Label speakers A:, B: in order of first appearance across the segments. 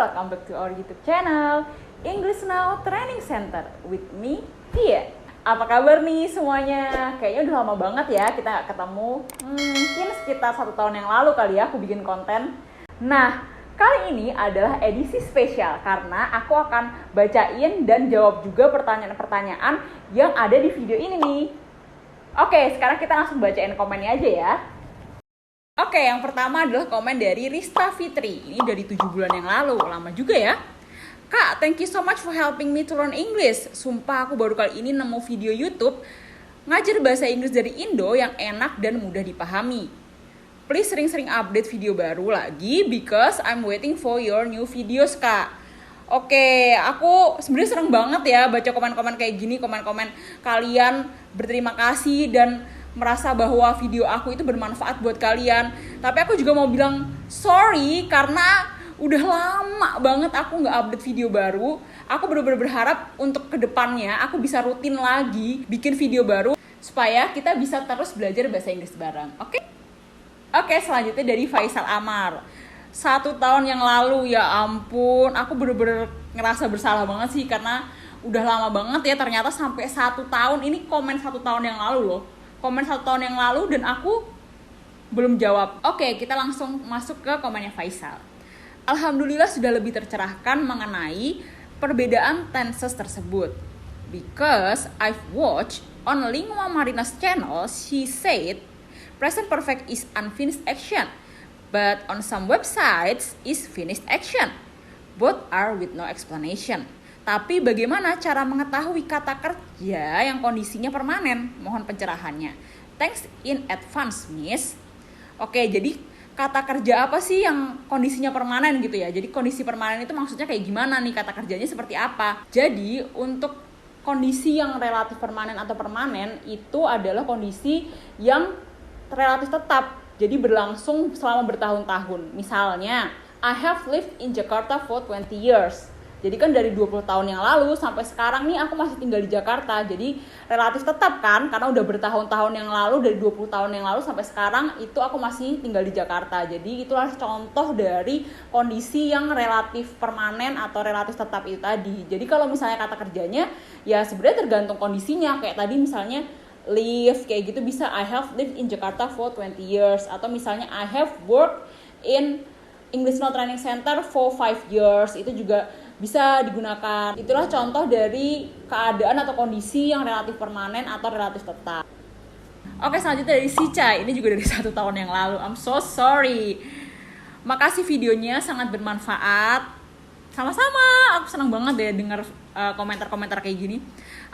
A: welcome back to our YouTube channel English Now Training Center with me, Tia. Apa kabar nih semuanya? Kayaknya udah lama banget ya kita gak ketemu. Mungkin sekitar 1 tahun yang lalu kali ya aku bikin konten. Nah, kali ini adalah edisi spesial karena aku akan bacain dan jawab juga pertanyaan-pertanyaan yang ada di video ini nih. Oke, sekarang kita langsung bacain komennya aja ya. Oke, yang pertama adalah komen dari Rista Fitri. Ini dari 7 bulan yang lalu, lama juga ya. Kak, thank you so much for helping me to learn English. Sumpah aku baru kali ini nemu video YouTube ngajar bahasa Inggris dari Indo yang enak dan mudah dipahami. Please sering-sering update video baru lagi because I'm waiting for your new videos, Kak. Oke, aku sebenarnya seneng banget ya baca komen-komen kayak gini, komen-komen kalian berterima kasih dan merasa bahwa video aku itu bermanfaat buat kalian. Tapi aku juga mau bilang sorry karena udah lama banget aku gak update video baru. Aku bener-bener berharap untuk kedepannya aku bisa rutin lagi bikin video baru supaya kita bisa terus belajar bahasa Inggris bareng. Oke, selanjutnya dari Faisal Amar. 1 tahun yang lalu, ya ampun, aku bener-bener ngerasa bersalah banget sih karena udah lama banget ya, ternyata sampai 1 tahun. Ini komen 1 tahun yang lalu loh. Komen 1 tahun yang lalu dan aku belum jawab. Oke, kita langsung masuk ke komennya Faisal. Alhamdulillah sudah lebih tercerahkan mengenai perbedaan tenses tersebut. Because I've watched on Lingua Marina's channel, she said present perfect is unfinished action, but on some websites is finished action. Both are with no explanation. Tapi bagaimana cara mengetahui kata kerja yang kondisinya permanen? Mohon pencerahannya. Thanks in advance, Miss. Oke, jadi kata kerja apa sih yang kondisinya permanen gitu ya? Jadi kondisi permanen itu maksudnya kayak gimana nih? Kata kerjanya seperti apa? Jadi untuk kondisi yang relatif permanen atau permanen itu adalah kondisi yang relatif tetap. Jadi berlangsung selama bertahun-tahun. Misalnya, I have lived in Jakarta for 20 years. Jadi kan dari 20 tahun yang lalu sampai sekarang nih aku masih tinggal di Jakarta. Jadi relatif tetap kan, karena udah bertahun-tahun yang lalu, dari 20 tahun yang lalu sampai sekarang itu aku masih tinggal di Jakarta. Jadi itulah contoh dari kondisi yang relatif permanen atau relatif tetap itu tadi. Jadi kalau misalnya kata kerjanya ya sebenarnya tergantung kondisinya. Kayak tadi misalnya live kayak gitu bisa I have lived in Jakarta for 20 years. Atau misalnya I have worked in English Now Training Center for 5 years. Itu juga bisa digunakan. Itulah contoh dari keadaan atau kondisi yang relatif permanen atau relatif tetap. Oke, selanjutnya dari Sica. Ini juga dari 1 tahun yang lalu. I'm so sorry. Makasih videonya sangat bermanfaat. Sama-sama, aku senang banget deh dengar komentar-komentar kayak gini.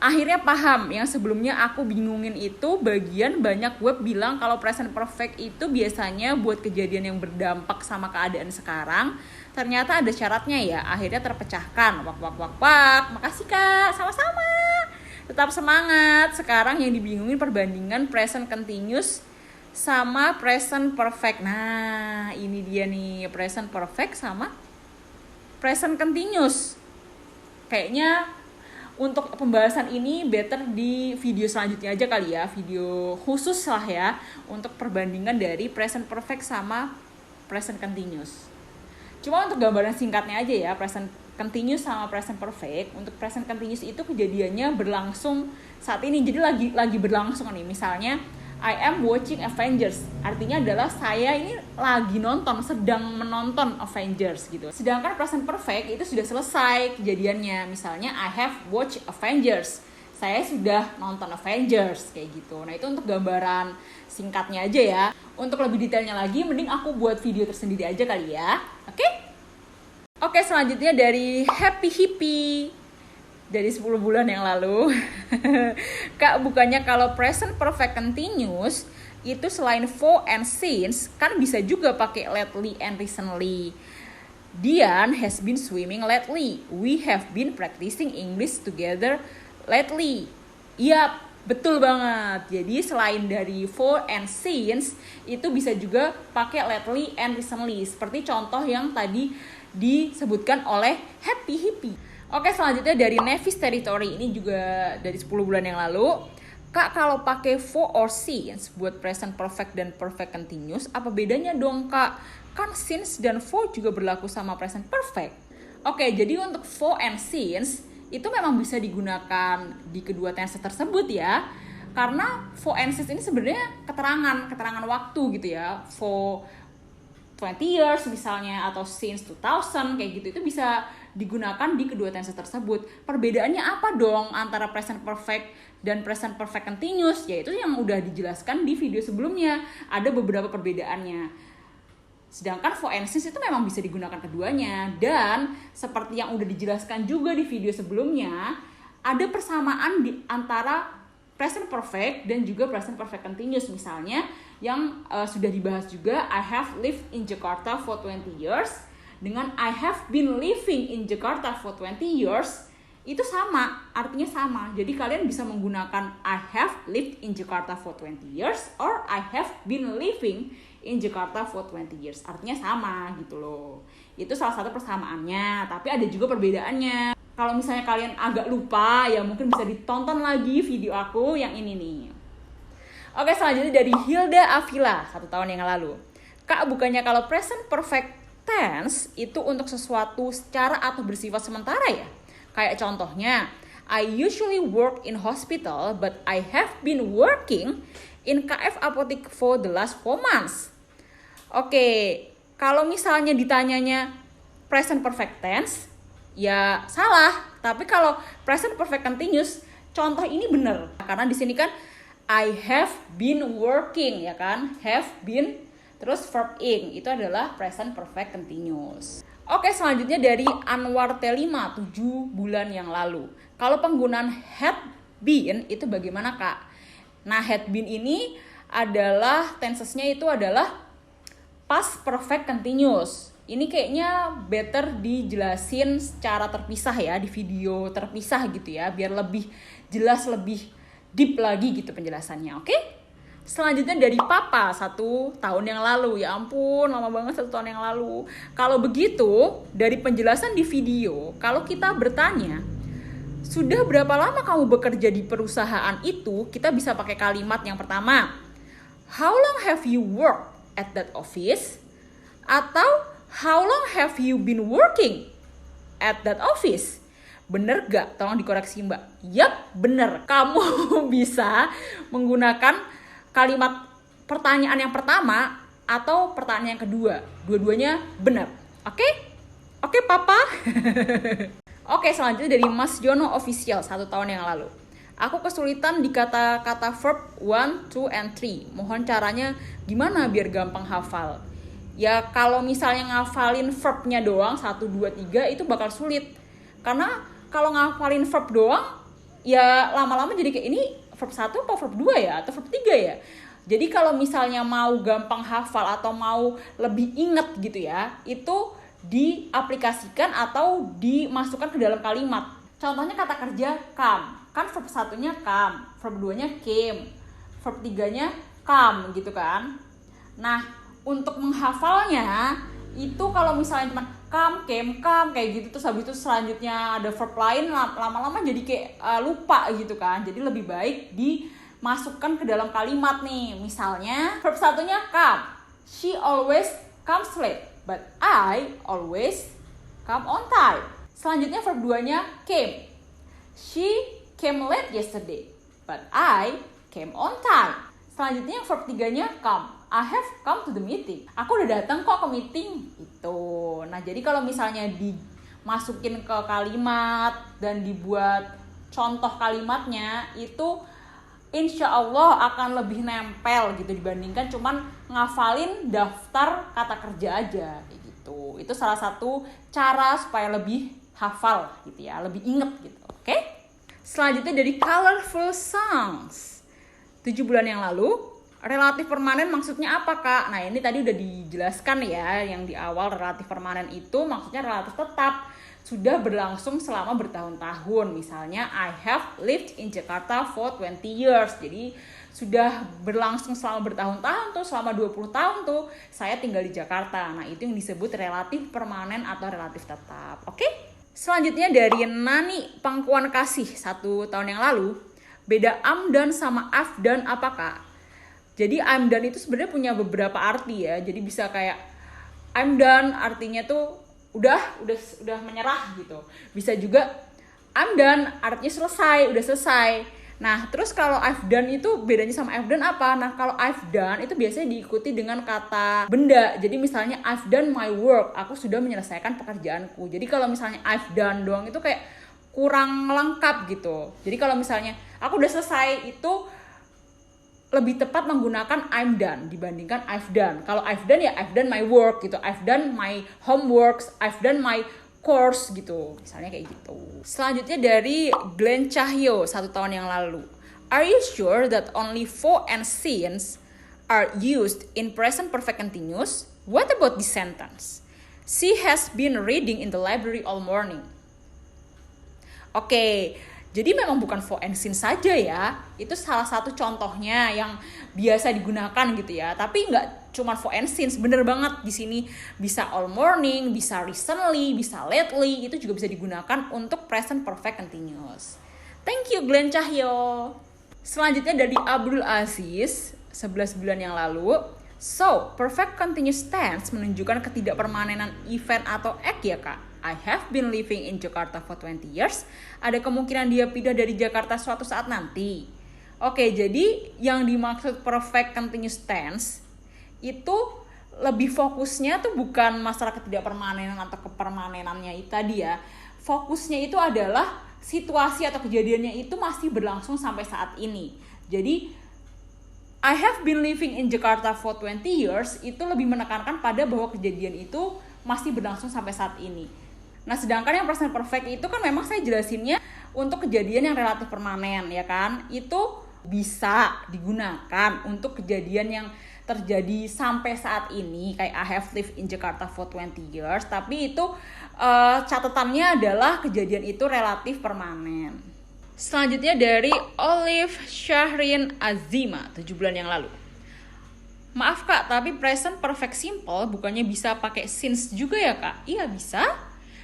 A: Akhirnya paham, yang sebelumnya aku bingungin itu bagian banyak web bilang kalau present perfect itu biasanya buat kejadian yang berdampak sama keadaan sekarang. Ternyata ada syaratnya ya, akhirnya terpecahkan. Wak. Makasih Kak, sama-sama. Tetap semangat. Sekarang yang dibingungin perbandingan present continuous sama present perfect. Nah, ini dia nih, present perfect sama present continuous. Kayaknya untuk pembahasan ini better di video selanjutnya aja kali ya. Video khusus lah ya untuk perbandingan dari present perfect sama present continuous. Cuma untuk gambaran singkatnya aja ya, present continuous sama present perfect. Untuk present continuous itu kejadiannya berlangsung saat ini. Jadi lagi berlangsung nih. Misalnya I am watching Avengers. Artinya adalah saya ini lagi nonton, sedang menonton Avengers gitu. Sedangkan present perfect itu sudah selesai kejadiannya. Misalnya I have watched Avengers. Saya sudah nonton Avengers kayak gitu. Nah, itu untuk gambaran singkatnya aja ya. Untuk lebih detailnya lagi mending aku buat video tersendiri aja kali ya. Oke, selanjutnya dari Happy Hippie. Dari 10 bulan yang lalu. Kak, bukannya kalau present perfect continuous itu selain for and since kan bisa juga pakai lately and recently. Dian has been swimming lately. We have been practicing English together lately. Iya, betul banget. Jadi selain dari for and since itu bisa juga pakai lately and recently. Seperti contoh yang tadi disebutkan oleh Happy Hippie. Oke, selanjutnya dari Nevis Territory. Ini juga dari 10 bulan yang lalu. Kak, kalau pakai for or since buat present perfect dan perfect continuous, apa bedanya dong Kak? Kan since dan for juga berlaku sama present perfect. Oke, jadi untuk for and since itu memang bisa digunakan di kedua tense tersebut ya. Karena for and since ini sebenarnya keterangan waktu gitu ya. For 20 years misalnya atau since 2000 kayak gitu, itu bisa digunakan di kedua tense tersebut. Perbedaannya apa dong antara present perfect dan present perfect continuous? Yaitu yang udah dijelaskan di video sebelumnya. Ada beberapa perbedaannya. Sedangkan for and since itu memang bisa digunakan keduanya. Dan seperti yang udah dijelaskan juga di video sebelumnya, ada persamaan di antara present perfect dan juga present perfect continuous. Misalnya yang sudah dibahas juga, I have lived in Jakarta for 20 years dengan I have been living in Jakarta for 20 years. Itu sama, artinya sama. Jadi kalian bisa menggunakan I have lived in Jakarta for 20 years or I have been living in Jakarta for 20 years. Artinya sama gitu loh. Itu salah satu persamaannya, tapi ada juga perbedaannya. Kalau misalnya kalian agak lupa, ya mungkin bisa ditonton lagi video aku yang ini nih. Oke, selanjutnya dari Hilda Avila 1 tahun yang lalu. Kak, bukannya kalau present perfect tense itu untuk sesuatu secara atau bersifat sementara ya? Kayak contohnya, I usually work in hospital, but I have been working in KF Apotek for the last 4 months. Oke, kalau misalnya ditanyanya present perfect tense, ya salah. Tapi kalau present perfect continuous, contoh ini benar. Karena di sini kan I have been working, ya kan? Have been, terus verb ing, itu adalah present perfect continuous. Oke, selanjutnya dari Anwar T5, 7 bulan yang lalu. Kalau penggunaan had been itu bagaimana, Kak? Nah, had been ini adalah tensesnya itu adalah past perfect continuous. Ini kayaknya better dijelasin secara terpisah ya, di video terpisah gitu ya, biar lebih jelas, lebih deep lagi gitu penjelasannya, oke? Selanjutnya dari Papa 1 tahun yang lalu. Ya ampun, lama banget 1 tahun yang lalu. Kalau begitu, dari penjelasan di video, kalau kita bertanya, sudah berapa lama kamu bekerja di perusahaan itu? Kita bisa pakai kalimat yang pertama, how long have you worked at that office? Atau how long have you been working at that office? Bener gak? Tolong dikoreksi Mbak. Yap, bener. Kamu bisa menggunakan kalimat pertanyaan yang pertama atau pertanyaan yang kedua. Dua-duanya benar. Oke? Oke, Papa? Oke, selanjutnya dari Mas Jono Official 1 tahun yang lalu. Aku kesulitan di kata-kata verb 1, 2, and 3. Mohon caranya gimana biar gampang hafal? Ya kalau misalnya ngafalin verbnya doang 1, 2, 3 itu bakal sulit. Karena kalau ngafalin verb doang ya lama-lama jadi kayak ini verb 1 atau verb 2 ya atau verb 3 ya. Jadi kalau misalnya mau gampang hafal atau mau lebih inget gitu ya, itu diaplikasikan atau dimasukkan ke dalam kalimat. Contohnya kata kerja come. Kan verb 1-nya come, verb 2-nya came, verb 3-nya come gitu kan. Nah, untuk menghafalnya itu kalau misalnya cuma come, came, come kayak gitu, terus habis itu selanjutnya ada verb lain, lama-lama jadi kayak lupa gitu kan. Jadi lebih baik dimasukkan ke dalam kalimat nih. Misalnya verb 1-nya come, she always comes late, but I always come on time. Selanjutnya verb 2-nya came, she came late yesterday, but I came on time. Selanjutnya verb 3-nya come, I have come to the meeting. Aku udah datang kok ke meeting. Itu. Nah, jadi kalau misalnya dimasukin ke kalimat dan dibuat contoh kalimatnya, itu insya Allah akan lebih nempel gitu dibandingkan cuman ngafalin daftar kata kerja aja gitu. Itu salah satu cara supaya lebih hafal gitu ya, lebih inget gitu. Oke? Selanjutnya dari Colorful Songs 7 bulan yang lalu. Relatif permanen maksudnya apa, Kak? Nah, ini tadi udah dijelaskan ya, yang di awal relatif permanen itu maksudnya relatif tetap, sudah berlangsung selama bertahun-tahun. Misalnya, I have lived in Jakarta for 20 years. Jadi, sudah berlangsung selama bertahun-tahun tuh, selama 20 tahun tuh, saya tinggal di Jakarta. Nah, itu yang disebut relatif permanen atau relatif tetap. Oke? Selanjutnya dari Nani Pangkuan Kasih 1 tahun yang lalu. Beda am dan sama af dan apa, Kak? Jadi I'm done itu sebenarnya punya beberapa arti ya. Jadi bisa kayak I'm done artinya tuh udah menyerah gitu. Bisa juga I'm done, artinya selesai, udah selesai. Nah, terus kalau I've done itu bedanya sama I've done apa? Nah, kalau I've done itu biasanya diikuti dengan kata benda. Jadi misalnya I've done my work, aku sudah menyelesaikan pekerjaanku. Jadi kalau misalnya I've done doang itu kayak kurang lengkap gitu. Jadi kalau misalnya aku udah selesai itu lebih tepat menggunakan I'm done dibandingkan I've done. Kalau I've done ya I've done my work gitu. I've done my homeworks, I've done my course gitu. Misalnya kayak gitu. Selanjutnya dari Glenn Cahyo 1 tahun yang lalu. Are you sure that only for and since are used in present perfect continuous? What about this sentence? She has been reading in the library all morning. Oke, jadi memang bukan for and since saja ya. Itu salah satu contohnya yang biasa digunakan gitu ya. Tapi nggak cuma for and since, bener banget di sini bisa all morning, bisa recently, bisa lately, itu juga bisa digunakan untuk present perfect continuous. Thank you Glenn Cahyo. Selanjutnya dari Abdul Aziz 11 bulan yang lalu. So, perfect continuous tense menunjukkan ketidakpermanenan event atau act ya kak. I have been living in Jakarta for 20 years. Ada kemungkinan dia pindah dari Jakarta suatu saat nanti. Oke, jadi yang dimaksud perfect continuous tense itu lebih fokusnya tuh bukan masalah ketidakpermanenan atau kepermanenannya itu tadi ya. Fokusnya itu adalah situasi atau kejadiannya itu masih berlangsung sampai saat ini. Jadi I have been living in Jakarta for 20 years itu lebih menekankan pada bahwa kejadian itu masih berlangsung sampai saat ini. Nah, sedangkan yang present perfect itu kan memang saya jelasinnya untuk kejadian yang relatif permanen ya kan. Itu bisa digunakan untuk kejadian yang terjadi sampai saat ini kayak I have lived in Jakarta for 20 years, tapi itu catatannya adalah kejadian itu relatif permanen. Selanjutnya dari Olive Syahrin Azima 7 bulan yang lalu. Maaf kak, tapi present perfect simple bukannya bisa pakai since juga ya kak? Iya bisa.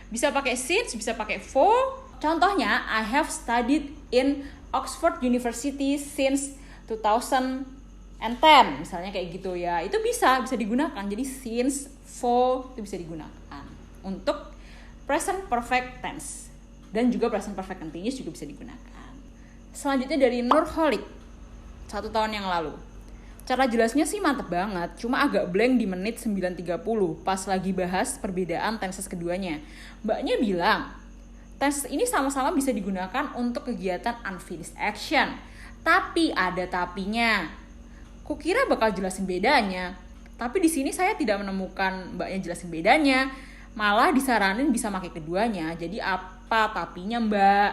A: Bisa pakai since, bisa pakai for. Contohnya, I have studied in Oxford University since 2010. Misalnya kayak gitu ya. Itu bisa digunakan. Jadi since, for itu bisa digunakan untuk present perfect tense. Dan juga present perfect continuous juga bisa digunakan. Selanjutnya dari Nurholik 1 tahun yang lalu. Cara jelasnya sih mantep banget, cuma agak blank di menit 9.30 pas lagi bahas perbedaan tenses keduanya. Mbaknya bilang, tenses ini sama-sama bisa digunakan untuk kegiatan unfinished action. Tapi ada tapinya. Kukira bakal jelasin bedanya, tapi di sini saya tidak menemukan mbaknya jelasin bedanya. Malah disaranin bisa pakai keduanya. Jadi apa tapinya mbak?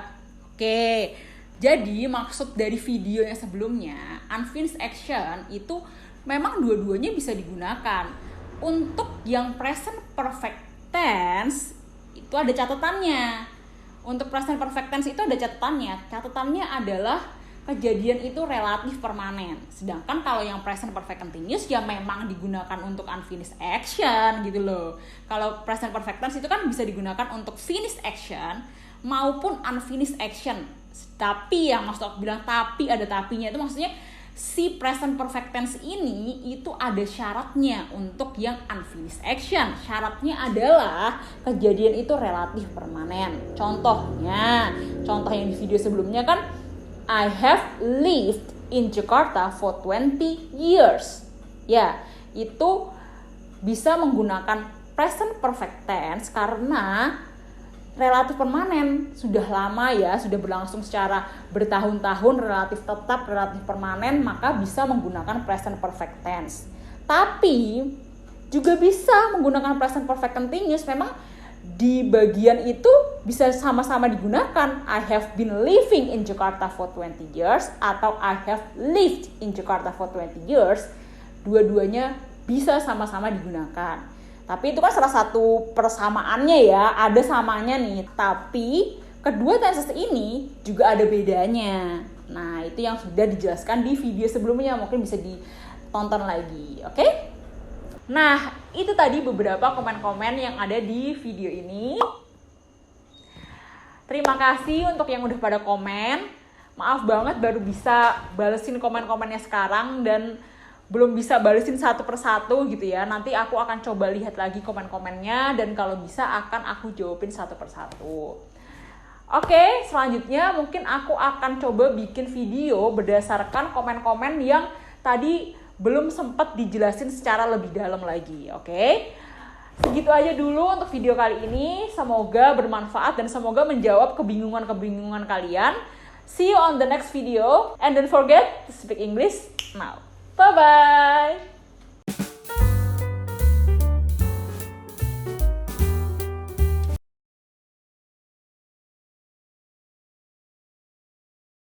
A: Oke. Jadi maksud dari video yang sebelumnya, unfinished action itu memang dua-duanya bisa digunakan. Untuk yang present perfect tense itu ada catatannya. Untuk present perfect tense itu ada catatannya. Catatannya adalah kejadian itu relatif permanen. Sedangkan kalau yang present perfect continuous ya memang digunakan untuk unfinished action gitu loh. Kalau present perfect tense itu kan bisa digunakan untuk finished action maupun unfinished action. Tapi yang maksud aku bilang tapi ada tapinya itu maksudnya si present perfect tense ini itu ada syaratnya untuk yang unfinished action. Syaratnya adalah kejadian itu relatif permanen. Contoh yang di video sebelumnya kan I have lived in Jakarta for 20 years. Ya, itu bisa menggunakan present perfect tense karena relatif permanen, sudah lama ya, sudah berlangsung secara bertahun-tahun, relatif tetap, relatif permanen, maka bisa menggunakan present perfect tense. Tapi juga bisa menggunakan present perfect continuous, memang di bagian itu bisa sama-sama digunakan. I have been living in Jakarta for 20 years atau I have lived in Jakarta for 20 years. Dua-duanya bisa sama-sama digunakan. Tapi itu kan salah satu persamaannya ya, ada samanya nih. Tapi kedua tenses ini juga ada bedanya. Nah, itu yang sudah dijelaskan di video sebelumnya, mungkin bisa ditonton lagi, oke? Nah, itu tadi beberapa komen-komen yang ada di video ini. Terima kasih untuk yang udah pada komen. Maaf banget baru bisa balesin komen-komennya sekarang dan belum bisa balesin satu persatu gitu ya. Nanti aku akan coba lihat lagi komen-komennya dan kalau bisa akan aku jawabin satu persatu. Oke, selanjutnya mungkin aku akan coba bikin video berdasarkan komen-komen yang tadi belum sempat dijelasin secara lebih dalam lagi. Oke, segitu aja dulu untuk video kali ini. Semoga bermanfaat dan semoga menjawab kebingungan-kebingungan kalian. See you on the next video and don't forget to speak English now. Bye-bye!